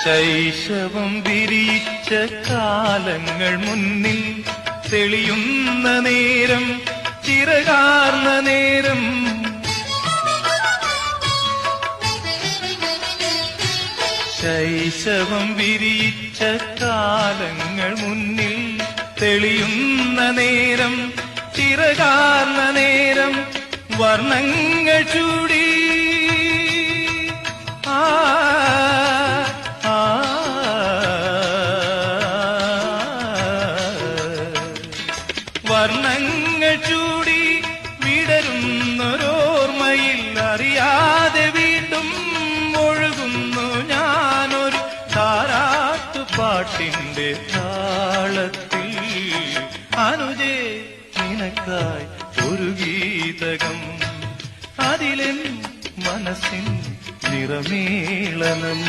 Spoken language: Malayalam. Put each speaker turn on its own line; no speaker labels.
ശൈശവം വിരിയിച്ച കാലങ്ങൾ മുന്നിൽ തെളിയുന്ന നേരം, ചിറകാർന്ന നേരം, ശൈശവം വിരിയിച്ച കാലങ്ങൾ മുന്നിൽ തെളിയുന്ന നേരം, ചിറകാർന്ന നേരം, വർണ്ണങ്ങൾ ചൂടി വർണ്ണങ്ങൾ ചൂടി വിടരുന്നൊരോർമ്മയിൽ അറിയാതെ വീണ്ടും ഒഴുകുന്നു ഞാനൊരു താരാട്ടുപാട്ടിന്റെ താളത്തിൽ. അനുജേ നിനക്കായി ഒരു ഗീതകം, അതിലെൻ മനസ്സിൻ നിറമേളനം.